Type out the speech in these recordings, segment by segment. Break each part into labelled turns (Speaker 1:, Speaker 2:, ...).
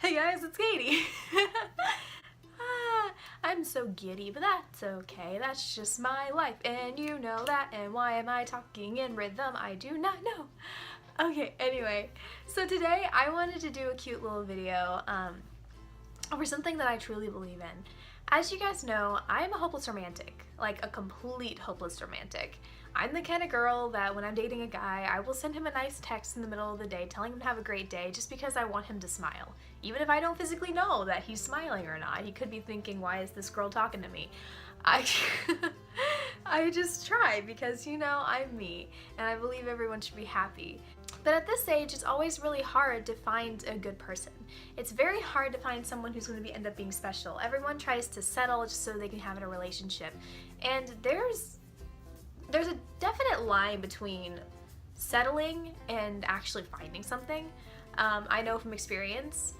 Speaker 1: Hey guys, it's Katie. I'm so giddy, but that's okay. That's just my life, and you know that. And why am I talking in rhythm? I do not know. Okay, anyway, so today I wanted to do a cute little video over something that I truly believe in. As you guys know, I'm a hopeless romantic, like a complete hopeless romantic. I'm the kind of girl that when I'm dating a guy, I will send him a nice text in the middle of the day telling him to have a great day just because I want him to smile. Even if I don't physically know that he's smiling or not. He could be thinking, why is this girl talking to me? I, I just try because, you know, I'm me and I believe everyone should be happy. But at this age, it's always really hard to find a good person. It's very hard to find someone who's going to end up being special. Everyone tries to settle just so they can have a relationship. And there's a definite line between settling and actually finding something. I know from experience.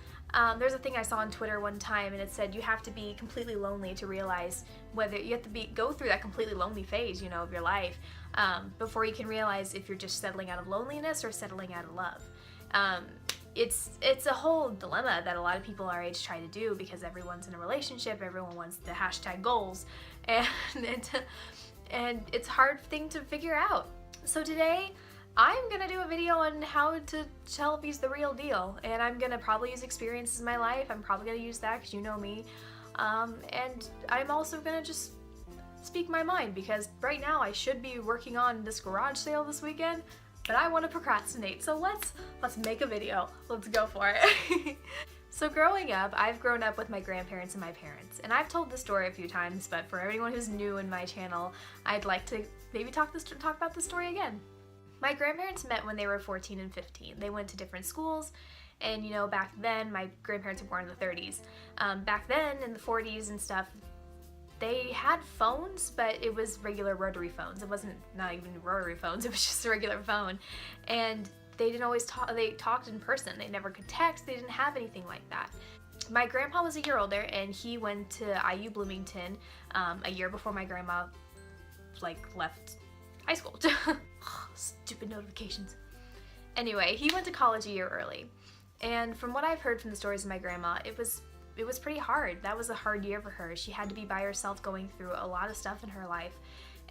Speaker 1: There's a thing I saw on Twitter one time and it said you have to be completely lonely to realize whether you have to go through that completely lonely phase, you know, of your life before you can realize if you're just settling out of loneliness or settling out of love. It's a whole dilemma that a lot of people our age try to do because everyone's in a relationship, everyone wants the hashtag goals, and it's a hard thing to figure out. So today, I'm gonna do a video on how to tell if he's the real deal, and I'm gonna probably use experiences in my life. I'm probably gonna use that because you know me, and I'm also gonna just speak my mind because right now I should be working on this garage sale this weekend, but I want to procrastinate. So let's make a video. Let's go for it. So growing up, I've grown up with my grandparents and my parents, and I've told this story a few times, but for everyone who's new in my channel, I'd like to maybe talk about this story again. My grandparents met when they were 14 and 15. They went to different schools, and you know, back then, my grandparents were born in the 30s. Back then, in the 40s and stuff, they had phones, but it was regular rotary phones. It wasn't not even rotary phones, it was just a regular phone. And they didn't always talk, they talked in person. They never could text, they didn't have anything like that. My grandpa was a year older and he went to IU Bloomington a year before my grandma left high school. Stupid notifications. Anyway, he went to college a year early. And from what I've heard from the stories of my grandma, it was pretty hard. That was a hard year for her. She had to be by herself going through a lot of stuff in her life,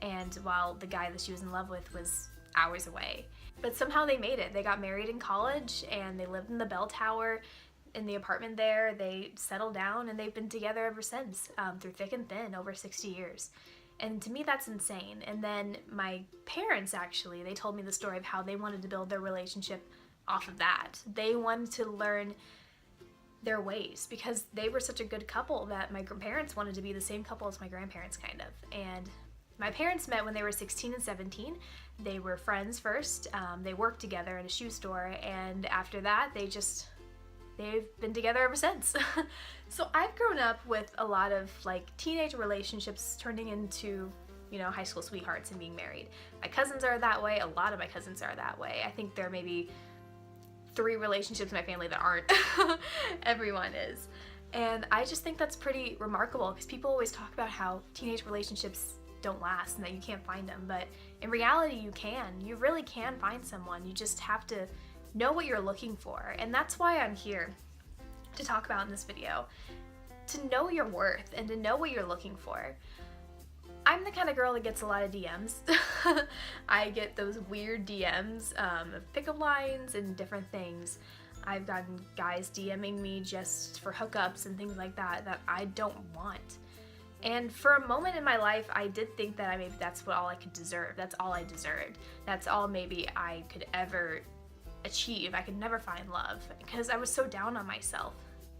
Speaker 1: and while the guy that she was in love with was hours away. But somehow they made it. They got married in college and they lived in the bell tower in the apartment there. They settled down and they've been together ever since, through thick and thin, over 60 years. And to me that's insane. And then my parents actually, they told me the story of how they wanted to build their relationship off of that. They wanted to learn their ways because they were such a good couple that my parents wanted to be the same couple as my grandparents, kind of. And my parents met when they were 16 and 17. They were friends first. They worked together at a shoe store, and after that they've been together ever since. So I've grown up with a lot of teenage relationships turning into, you know, high school sweethearts and being married. My cousins are that way. A lot of my cousins are that way. I think there may be 3 relationships in my family that aren't. Everyone is. And I just think that's pretty remarkable because people always talk about how teenage relationships don't last and that you can't find them, but in reality you can. You really can find someone. You just have to know what you're looking for, and that's why I'm here to talk about in this video. To know your worth and to know what you're looking for. I'm the kind of girl that gets a lot of DMs. I get those weird DMs of pickup lines and different things. I've gotten guys DMing me just for hookups and things like that that I don't want. And for a moment in my life, I did think that maybe that's all I could deserve. That's all I deserved. That's all maybe I could ever achieve. I could never find love because I was so down on myself.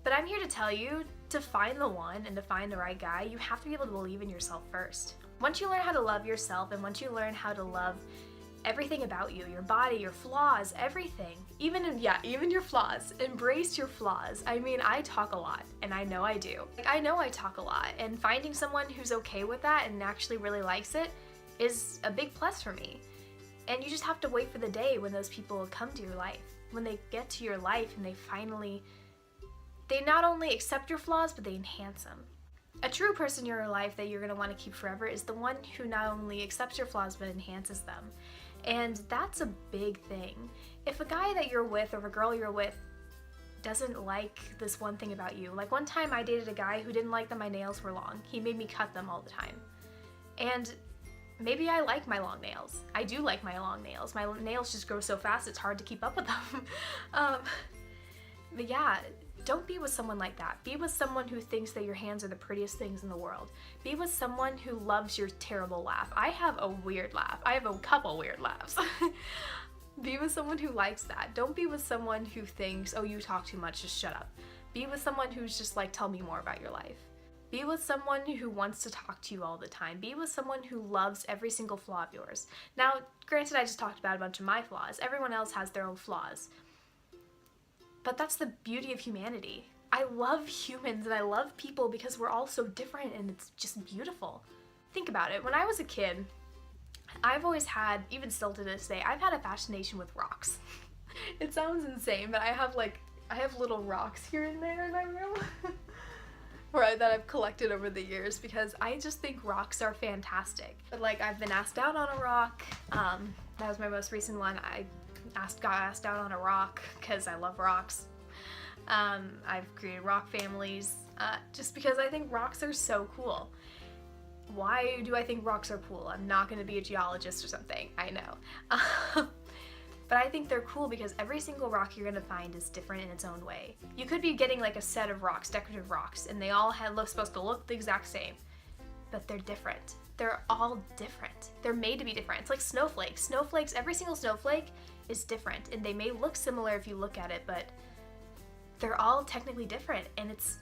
Speaker 1: But I'm here to tell you, to find the one and to find the right guy, you have to be able to believe in yourself first. Once you learn how to love yourself and once you learn how to love everything about you, your body, your flaws, everything, even your flaws, embrace your flaws. I mean, I talk a lot, and I know I do. I know I talk a lot, and finding someone who's okay with that and actually really likes it is a big plus for me. And you just have to wait for the day when those people come to your life. When they get to your life and they not only accept your flaws, but they enhance them. A true person in your life that you're going to want to keep forever is the one who not only accepts your flaws, but enhances them. And that's a big thing. If a guy that you're with or a girl you're with doesn't like this one thing about you. Like one time I dated a guy who didn't like that my nails were long. He made me cut them all the time. And maybe I like my long nails. I do like my long nails. My nails just grow so fast it's hard to keep up with them. But yeah, don't be with someone like that. Be with someone who thinks that your hands are the prettiest things in the world. Be with someone who loves your terrible laugh. I have a weird laugh. I have a couple weird laughs. Be with someone who likes that. Don't be with someone who thinks, oh, you talk too much, just shut up. Be with someone who's just like, tell me more about your life. Be with someone who wants to talk to you all the time. Be with someone who loves every single flaw of yours. Now, granted, I just talked about a bunch of my flaws. Everyone else has their own flaws. But that's the beauty of humanity. I love humans and I love people because we're all so different and it's just beautiful. Think about it. When I was a kid, I've always had, even still to this day, I've had a fascination with rocks. It sounds insane, but I have little rocks here and there in my room that I've collected over the years because I just think rocks are fantastic. But like, I've been asked out on a rock. That was my most recent one. I got asked out on a rock because I love rocks. I've created rock families just because I think rocks are so cool. Why do I think rocks are cool? I'm not going to be a geologist or something, I know. But I think they're cool because every single rock you're going to find is different in its own way. You could be getting like a set of rocks, decorative rocks, and they all supposed to look the exact same, but they're different. They're all different. They're made to be different. It's like snowflakes. Snowflakes, every single snowflake is different, and they may look similar if you look at it, but they're all technically different, and it's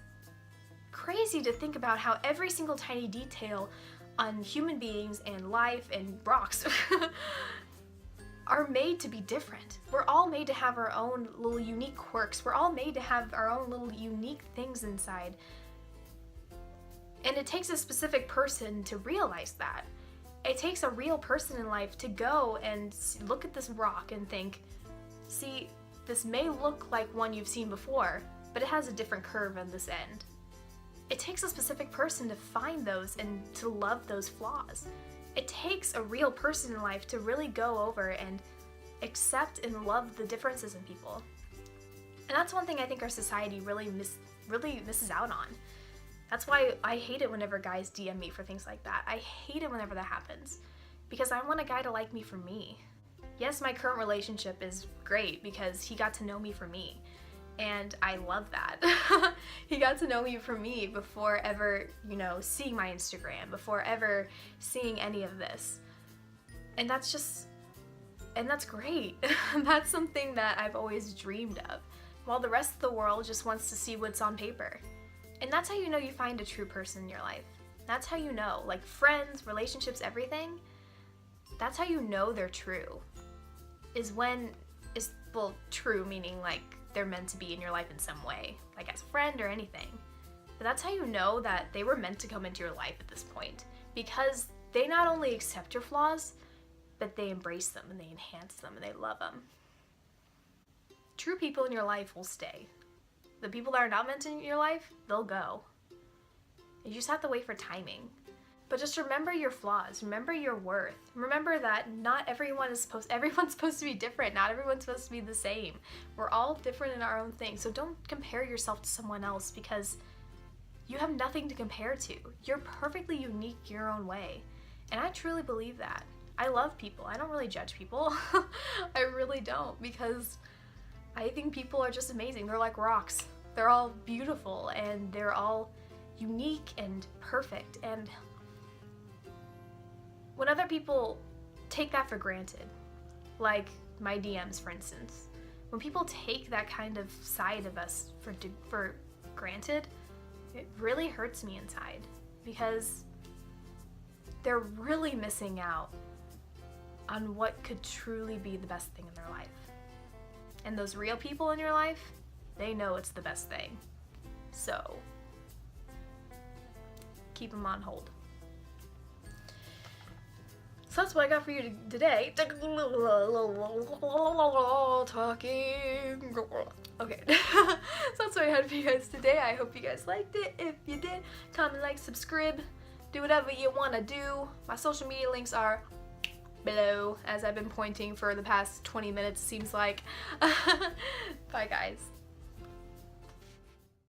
Speaker 1: crazy to think about how every single tiny detail on human beings and life and rocks are made to be different. We're all made to have our own little unique quirks. We're all made to have our own little unique things inside. And it takes a specific person to realize that. It takes a real person in life to go and look at this rock and think, see, this may look like one you've seen before, but it has a different curve on this end. It takes a specific person to find those and to love those flaws. It takes a real person in life to really go over and accept and love the differences in people. And that's one thing I think our society really misses out on. That's why I hate it whenever guys DM me for things like that. I hate it whenever that happens because I want a guy to like me for me. Yes, my current relationship is great because he got to know me for me. And I love that. He got to know me for me before ever, seeing my Instagram, before ever seeing any of this. And that's great. That's something that I've always dreamed of, while the rest of the world just wants to see what's on paper. And that's how you know you find a true person in your life. That's how you know, like friends, relationships, everything, that's how you know they're true. True meaning like they're meant to be in your life in some way, like as a friend or anything. But that's how you know that they were meant to come into your life at this point, because they not only accept your flaws, but they embrace them and they enhance them and they love them. True people in your life will stay. The people that are not meant in your life, they'll go. You just have to wait for timing. But just remember your flaws, remember your worth. Remember that everyone's supposed to be different. Not everyone's supposed to be the same. We're all different in our own thing. So don't compare yourself to someone else because you have nothing to compare to. You're perfectly unique your own way. And I truly believe that. I love people. I don't really judge people. I really don't, because I think people are just amazing. They're like rocks. They're all beautiful and they're all unique and perfect. And when other people take that for granted, like my DMs for instance, when people take that kind of side of us for granted, it really hurts me inside because they're really missing out on what could truly be the best thing in their life. And those real people in your life, they know it's the best thing. So keep them on hold. So that's what I got for you today. Talking. Okay. So that's what I had for you guys today. I hope you guys liked it. If you did, comment, like, subscribe, do whatever you want to do. My social media links are below, as I've been pointing for the past 20 minutes, seems like. Bye, guys.